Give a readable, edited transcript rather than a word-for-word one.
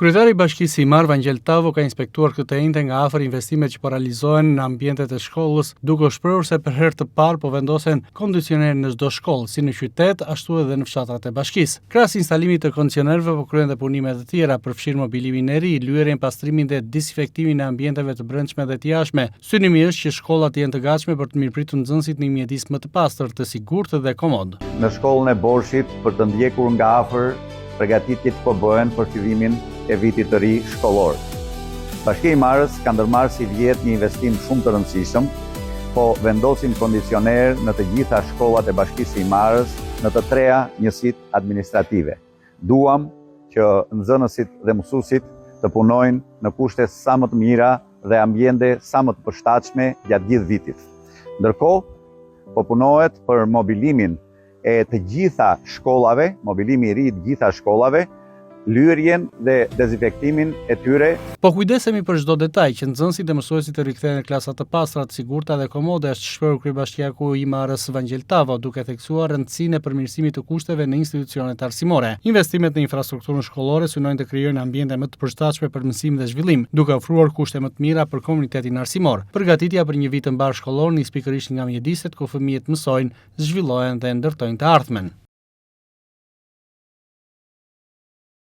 Kryetari i Bashkisë Imar, Vangel Tavo, ka inspektuar këtë enjte nga afër investimet që po realizohen në ambientet e shkollës, duke shprehur se për herë të parë po vendosen kondicionerë në çdo shkollë, si në qytet, ashtu edhe në fshatrat e bashkisë. Krahas instalimit të kondicionerëve po kryen edhe punime të tjera, përfshirë mobilimin e ri, lyerjen, pastrimin dhe disinfektimin e ambienteve të brendshme dhe të jashtme. Synimi është që shkollat jenë të gatshme për të mirëpritur nxënësit në një mjedis më të pastër, të sigurt dhe komod. Në shkollën e Borshit, për të ndjekur nga afër përgatitjet po bëhen për fillimin e vitit të ri shkollor. Bashkia e Imarës ka ndërmarrë si vjet një investim shumë të rëndësishëm, po vendosin kondicioner në të gjitha shkollat e Bashkisë së Imarës në të treja njësitë administrative. Duam që nxënësit dhe mësuesit të punojnë në kushte sa më të mira dhe ambiente sa më të përshtatshme gjatë gjithë vitit. Ndërkohë, po punohet për mobilimin e të gjitha shkollave, mobilimi i ri të gjitha shkollave, lyerjen dhe dezinfektimin e tyre. Po kujdesemi për çdo detaj që nxënësit dhe mësuesit të rikthehen në klasa të pastra, të sigurta dhe komode, është shprehur kryebashkiaku i Imarës Vangel Tavo, duke theksuar rëndësinë e përmirësimit të kushteve në institucionet arsimore. Investimet në infrastrukturën shkollore synojnë të krijojnë ambiente më të përshtatshme për mësim dhe zhvillim, duke ofruar kushte më të mira për komunitetin arsimor. Përgatitja për një vit të mbar shkollor nis pikërisht nga mjediset ku fëmijët mësojnë, zhvillohen dhe ndërtojnë të ardhmen.